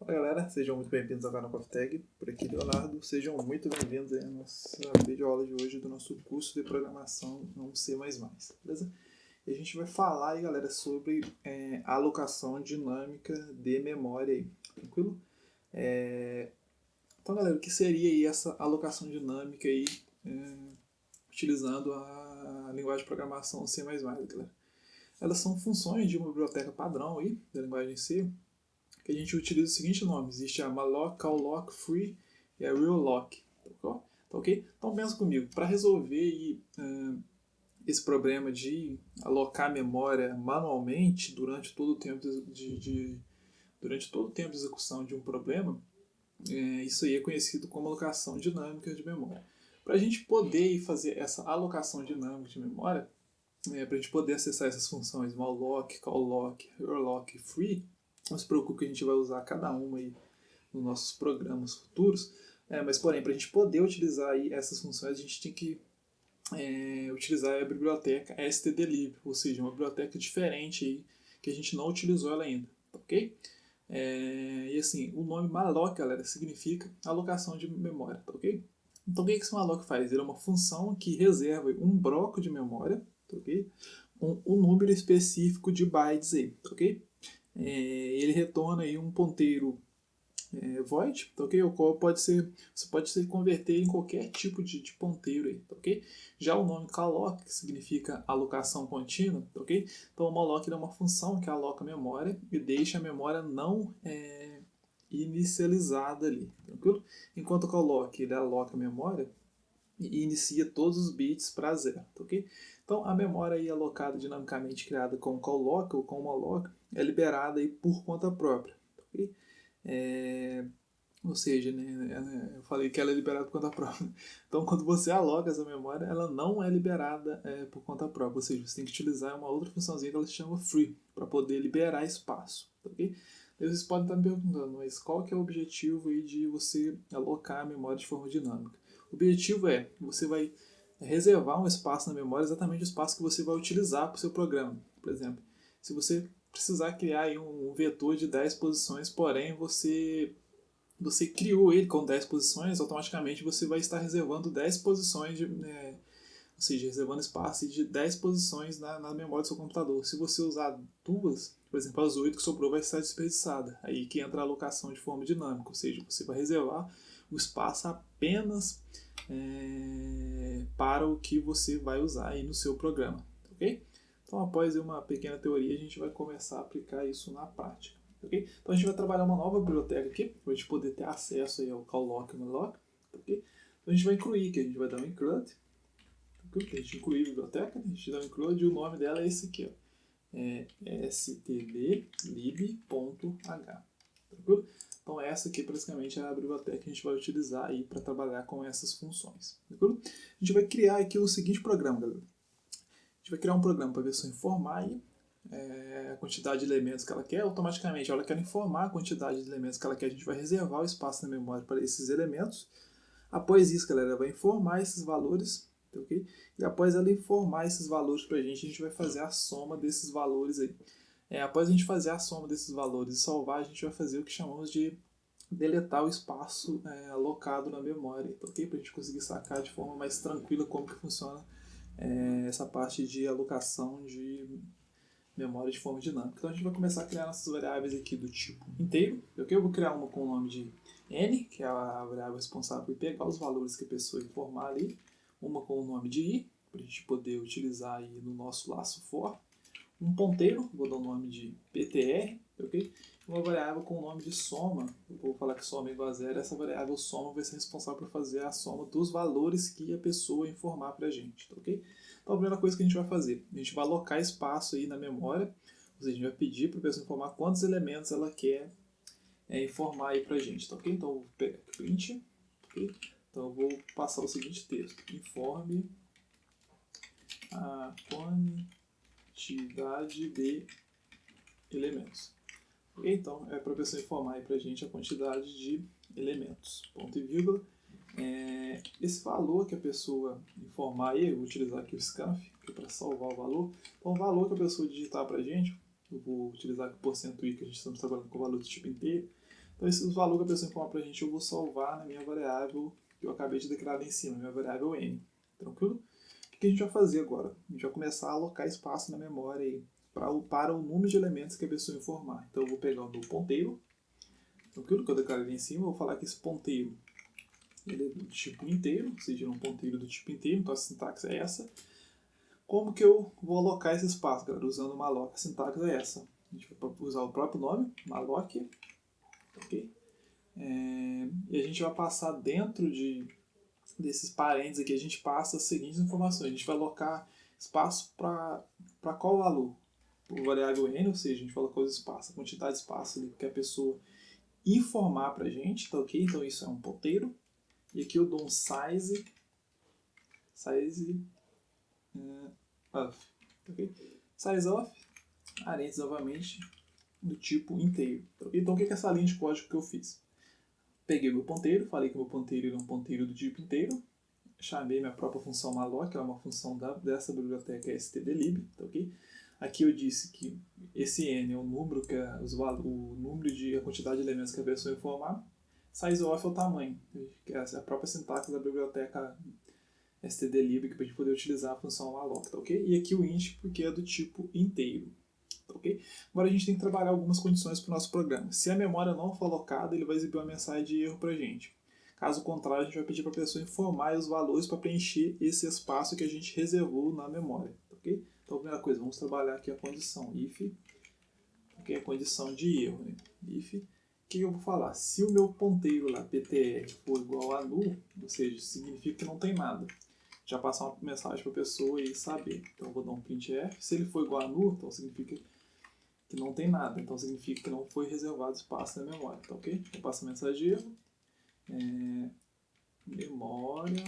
Fala galera, sejam muito bem-vindos ao canal CoffeeTag, por aqui Leonardo, sejam muito bem-vindos à nossa videoaula de hoje do nosso curso de programação no C++, beleza? E a gente vai falar aí galera sobre alocação dinâmica de memória aí, tranquilo? Então galera, o que seria aí essa alocação dinâmica aí, utilizando a linguagem de programação C++, galera? Elas são funções de uma biblioteca padrão aí, da linguagem C, que a gente utiliza o seguinte nome: existe a malloc, callloc, free e a realloc. Tá ok? Então pensa comigo, para resolver esse problema de alocar memória manualmente durante todo o tempo durante todo o tempo de execução de um problema, isso aí é conhecido como alocação dinâmica de memória. Para a gente poder fazer essa alocação dinâmica de memória, para a gente poder acessar essas funções malloc, callloc, realloc e free, não se preocupe que a gente vai usar cada uma aí nos nossos programas futuros, mas porém, para a gente poder utilizar aí essas funções, a gente tem que utilizar a biblioteca stdlib, ou seja, uma biblioteca diferente aí, que a gente não utilizou ela ainda, tá ok? E assim, o nome malloc, galera, significa alocação de memória, tá ok? Então o que esse malloc faz? Ele é uma função que reserva um bloco de memória, tá ok? Com um número específico de bytes aí, tá ok? Ele retorna aí um ponteiro void, tá ok? O qual você pode se converter em qualquer tipo de ponteiro aí, tá ok? Já o nome calloc, que significa alocação contínua, tá ok? Então o malloc é uma função que aloca a memória e deixa a memória não inicializada ali, tranquilo? Enquanto o calloc ele aloca a memória e inicia todos os bits para zero, tá ok? Então a memória aí alocada dinamicamente criada com calloc ou com malloc é liberada aí por conta própria, tá ok? Ou seja, né, eu falei que ela é liberada por conta própria. Então, quando você aloca essa memória, ela não é liberada por conta própria. Ou seja, você tem que utilizar uma outra funçãozinha que ela se chama free, para poder liberar espaço. Tá ok? E vocês podem estar me perguntando, mas qual que é o objetivo aí de você alocar a memória de forma dinâmica? O objetivo é que você vai reservar um espaço na memória, exatamente o espaço que você vai utilizar para o seu programa. Por exemplo, se você precisar criar aí um vetor de 10 posições, porém você criou ele com 10 posições, automaticamente você vai estar reservando 10 posições, ou seja, reservando espaço de 10 posições na memória do seu computador. Se você usar duas, por exemplo, as 8 que sobrou vai estar desperdiçada. Aí que entra a alocação de forma dinâmica, ou seja, você vai reservar o espaço apenas para o que você vai usar aí no seu programa, ok? Então, após uma pequena teoria, a gente vai começar a aplicar isso na prática. Okay? Então a gente vai trabalhar uma nova biblioteca aqui, para a gente poder ter acesso aí ao callloc e malloc. Okay? Então a gente vai incluir, que a gente vai dar um include, que a gente incluir a biblioteca, a gente dá um include e o nome dela é esse aqui, ó, stdlib.h. Tranquilo? Então essa aqui praticamente é a biblioteca que a gente vai utilizar aí para trabalhar com essas funções. Tranquilo? A gente vai criar aqui o seguinte programa, galera. A gente vai criar um programa para a pessoa informar aí a quantidade de elementos que ela quer, automaticamente ela quer informar a quantidade de elementos que ela quer, a gente vai reservar o espaço na memória para esses elementos. Após isso, galera, ela vai informar esses valores, ok? E após ela informar esses valores para a gente vai fazer a soma desses valores aí. Após a gente fazer a soma desses valores e salvar, a gente vai fazer o que chamamos de deletar o espaço alocado na memória, ok? Para a gente conseguir sacar de forma mais tranquila como que funciona essa parte de alocação de memória de forma dinâmica. Então a gente vai começar a criar nossas variáveis aqui do tipo inteiro. Okay? Eu vou criar uma com o nome de n, que é a variável responsável por pegar os valores que a pessoa informar ali. Uma com o nome de i, para a gente poder utilizar aí no nosso laço for. Um ponteiro, vou dar o nome de ptr, ok? Uma variável com o nome de soma, eu vou falar que soma é igual a zero, essa variável soma vai ser responsável por fazer a soma dos valores que a pessoa informar para a gente, ok? Então a primeira coisa que a gente vai fazer, a gente vai alocar espaço aí na memória, ou seja, a gente vai pedir para a pessoa informar quantos elementos ela quer informar aí para a gente, tá ok? Então eu vou pegar print, ok? Então eu vou passar o seguinte texto, informe a quantidade de elementos. Okay? Então é para a pessoa informar aí para a gente a quantidade de elementos, ponto e vírgula. Esse valor que a pessoa informar aí, eu vou utilizar aqui o scanf para salvar o valor. Então o valor que a pessoa digitar para a gente, eu vou utilizar aqui o %i, que a gente está trabalhando com o valor do tipo inteiro. Então esse valor que a pessoa informa para a gente eu vou salvar na minha variável que eu acabei de declarar ali em cima, minha variável n. Tranquilo? O que a gente vai fazer agora? A gente vai começar a alocar espaço na memória aí, para o número de elementos que a pessoa informar. Então eu vou pegar o meu ponteiro, tranquilo? Que eu declarei ali em cima, eu vou falar que esse ponteiro ele é do tipo inteiro, ou seja, um ponteiro do tipo inteiro, então a sintaxe é essa. Como que eu vou alocar esse espaço, galera? Usando malloc. A sintaxe é essa. A gente vai usar o próprio nome, malloc, ok? E a gente vai passar dentro desses parênteses aqui, a gente passa as seguintes informações. A gente vai alocar espaço para qual valor? O variável n, ou seja, a gente vai alocar os espaços, a quantidade de espaço ali que a pessoa informar para a gente, tá ok? Então isso é um ponteiro. E aqui eu dou um size of, ok? Size of, parênteses novamente, do tipo inteiro. Okay? Então o que é essa linha de código que eu fiz? Peguei o meu ponteiro, falei que o meu ponteiro era um ponteiro do tipo inteiro, chamei minha própria função malloc, que é uma função dessa biblioteca stdlib, tá ok? Aqui eu disse que esse n é o número que é o número de a quantidade de elementos que a pessoa informar. Size of é o tamanho, que é a própria sintaxe da biblioteca stdlib que a gente poder utilizar a função malloc, tá ok? E aqui o int porque é do tipo inteiro, tá ok? Agora a gente tem que trabalhar algumas condições para o nosso programa. Se a memória não for alocada, ele vai exibir uma mensagem de erro para a gente. Caso contrário, a gente vai pedir para a pessoa informar os valores para preencher esse espaço que a gente reservou na memória, tá ok? Então, a primeira coisa, vamos trabalhar aqui a condição if, que é a condição de erro, né? If, o que eu vou falar? Se o meu ponteiro lá, ptr, for igual a null, ou seja, significa que não tem nada. Já passar uma mensagem para a pessoa e saber. Então, eu vou dar um printf. Se ele for igual a null, então significa que não tem nada. Então, significa que não foi reservado espaço na memória, tá ok? Eu passo a mensagem de erro. Memória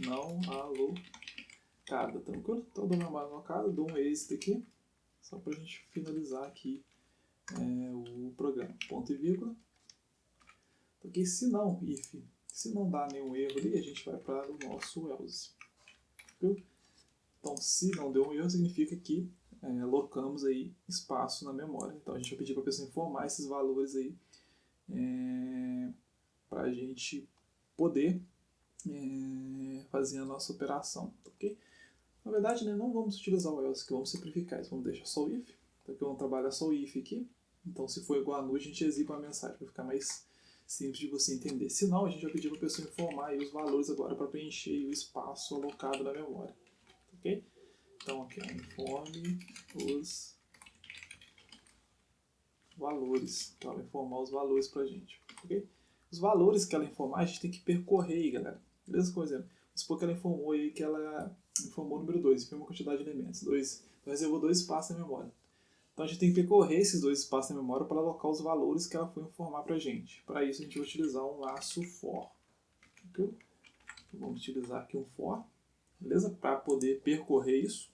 não alocada, tranquilo? Então, dou memória alocada, dou um exit aqui, só para a gente finalizar aqui o programa. Ponto e vírgula. Porque se não, se não dá nenhum erro ali, a gente vai para o nosso else. Tranquilo? Então, se não deu um erro, significa que alocamos aí espaço na memória. Então, a gente vai pedir para a pessoa informar esses valores aí para a gente poder fazer a nossa operação, ok? Na verdade, né, não vamos utilizar o else, que vamos simplificar isso. Vamos deixar só o if, então aqui vamos trabalhar só o if aqui. Então, se for igual a null, a gente exibe uma mensagem para ficar mais simples de você entender. Se não, a gente vai pedir para a pessoa informar aí os valores agora para preencher o espaço alocado na memória, ok? Então, aqui, informe os valores. Então, ela vai informar os valores para a gente, ok? Os valores que ela informar, a gente tem que percorrer aí, galera. Beleza? Por exemplo, vamos supor que ela informou aí que ela informou o número 2, que foi uma quantidade de elementos. Então, reservou 2 espaços na memória. Então, a gente tem que percorrer esses 2 espaços na memória para alocar os valores que ela foi informar para a gente. Para isso, a gente vai utilizar um laço for. Okay? Então, vamos utilizar aqui um for, beleza? Para poder percorrer isso.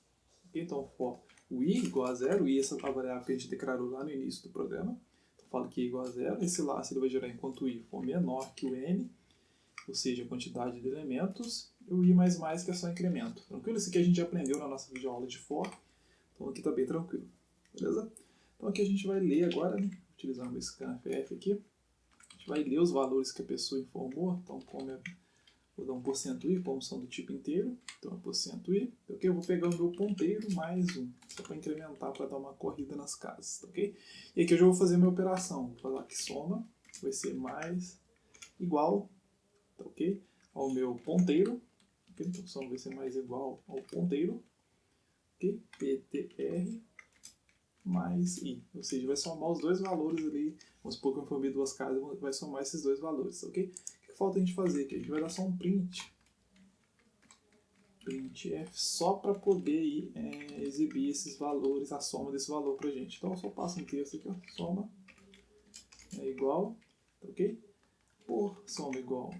Okay? Então, for o i igual a 0, e essa é a variável que a gente declarou lá no início do programa. Então, falo que i igual a 0. Esse laço ele vai gerar enquanto o i for menor que o n, ou seja, a quantidade de elementos, e o i mais que é só incremento. Tranquilo? Isso aqui a gente já aprendeu na nossa videoaula de for, então aqui está bem tranquilo. Beleza? Então aqui a gente vai ler agora, né? Utilizando o scanf aqui, a gente vai ler os valores que a pessoa informou. Então, vou dar um %i, como são do tipo inteiro, então é %i, ok? Eu vou pegar o meu ponteiro mais 1, só para incrementar, para dar uma corrida nas casas, ok? E aqui eu já vou fazer a minha operação, vou falar que soma vai ser mais igual, tá ok? Ao meu ponteiro, okay? Então soma vai ser mais igual ao ponteiro, ok? ptr mais i, ou seja, vai somar os dois valores ali, vamos supor que eu informei 2 casas, vai somar esses dois valores, ok? O que falta a gente fazer aqui? A gente vai dar só um printf só para poder exibir esses valores, a soma desse valor para a gente. Então eu só passo um texto aqui, ó, soma é igual, ok? Por soma igual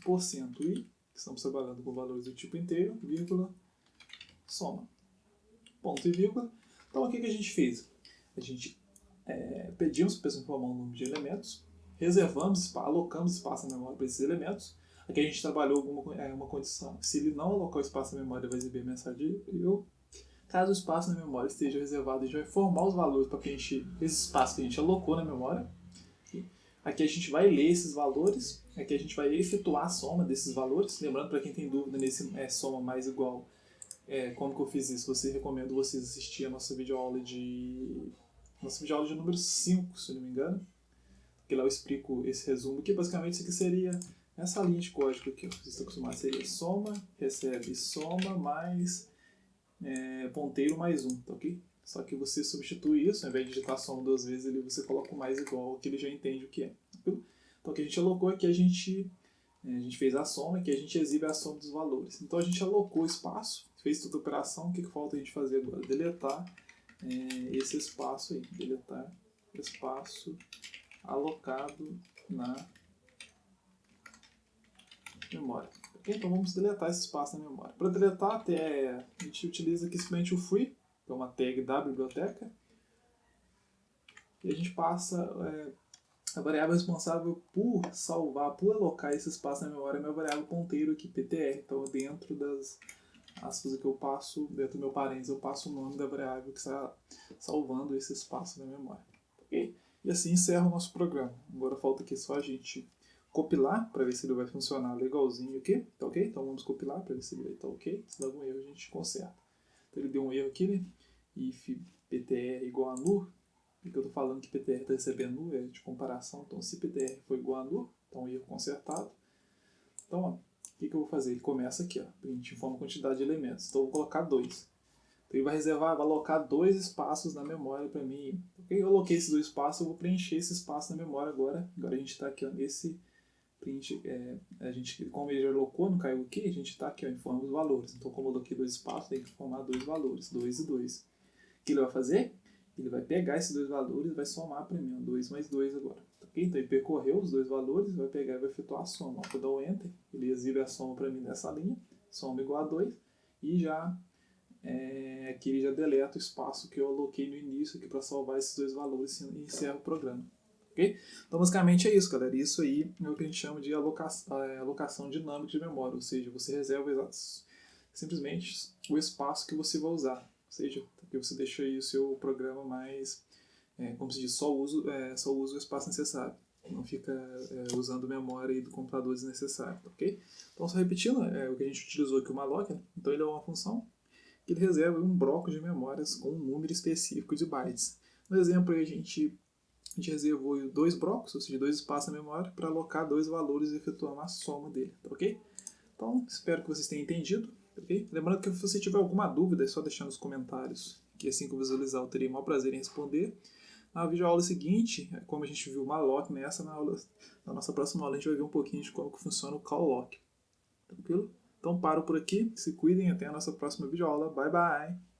%i, que estamos trabalhando com valores do tipo inteiro, vírgula, soma. Ponto e vírgula. Então, o que a gente fez? A gente pedimos para a pessoa informar um número de elementos, reservamos, alocamos espaço na memória para esses elementos. Aqui a gente trabalhou uma condição. Se ele não alocar o espaço na memória, ele vai exibir a mensagem de erro. Caso o espaço na memória esteja reservado, a gente vai formar os valores para preencher esse espaço que a gente alocou na memória. Aqui a gente vai ler esses valores, aqui a gente vai efetuar a soma desses valores. Lembrando, para quem tem dúvida nesse soma mais igual, como que eu fiz isso, você recomendo vocês assistir a nossa videoaula de número 5, se não me engano. Porque lá eu explico esse resumo, que basicamente isso aqui seria essa linha de código aqui. Vocês estão acostumados, seria soma, recebe soma mais ponteiro mais 1, tá ok? Só que você substitui isso, ao invés de digitar soma 2 vezes, você coloca o mais igual, que ele já entende o que é. Tá? Então o que a gente alocou aqui, a gente fez a soma, que a gente exibe a soma dos valores. Então a gente alocou o espaço, fez toda a operação, o que falta a gente fazer agora? Deletar esse espaço aí, deletar espaço alocado na memória. Okay? Então vamos deletar esse espaço na memória. Para deletar, a gente utiliza aqui simplesmente o free, que é uma tag da biblioteca, e a gente passa a variável responsável por salvar, por alocar esse espaço na memória, é a minha variável ponteiro aqui, ptr. Então dentro das aspas que eu passo, dentro do meu parênteses, eu passo o nome da variável que está salvando esse espaço na memória. Okay? E assim encerra o nosso programa. Agora falta aqui só a gente compilar para ver se ele vai funcionar legalzinho aqui, tá ok? Então vamos compilar para ver se ele vai estar ok. Se der algum erro a gente conserta. Então ele deu um erro aqui, né? If ptr igual a nu, porque eu estou falando que ptr está recebendo nu, é de comparação. Então se ptr for igual a nu, então erro consertado. Então ó, o que eu vou fazer? Ele começa aqui, ó, print informa a quantidade de elementos. Então eu vou colocar 2. Ele vai alocar 2 espaços na memória para mim. Ok? Eu aloquei esses 2 espaços, eu vou preencher esse espaço na memória agora. Agora a gente está aqui ó, nesse print. Como ele já alocou, não caiu aqui, a gente está aqui ó, informa os valores. Então, como eu aloquei 2 espaços, tem que formar 2 valores, 2 e 2. O que ele vai fazer? Ele vai pegar esses 2 valores e vai somar para mim, ó, 2 mais 2 agora. Okay? Então ele percorreu os 2 valores, vai pegar e vai efetuar a soma. Vou dar o Enter, ele exibe a soma para mim nessa linha, soma igual a 2, e já aqui ele já deleta o espaço que eu aloquei no início aqui para salvar esses 2 valores e encerra o programa. Okay? Então basicamente é isso, galera. Isso aí é o que a gente chama de alocação dinâmica de memória, ou seja, você reserva simplesmente o espaço que você vai usar, ou seja, que você deixa aí o seu programa mais, como se diz, só usa o espaço necessário. Não fica usando memória do computador desnecessário, ok? Então só repetindo, o que a gente utilizou aqui, o malloc, né? Então ele é uma função que ele reserva um bloco de memórias com um número específico de bytes. No exemplo aí a gente reservou 2 blocos, ou seja, 2 espaços na memória, para alocar 2 valores e efetuar uma soma dele, tá ok? Então, espero que vocês tenham entendido, tá ok? Lembrando que se você tiver alguma dúvida, é só deixar nos comentários, que assim que eu visualizar eu terei o maior prazer em responder. Na videoaula seguinte, como a gente viu o malloc na nossa próxima aula a gente vai ver um pouquinho de como que funciona o callloc, tranquilo? Então paro por aqui, se cuidem, até a nossa próxima videoaula, bye bye!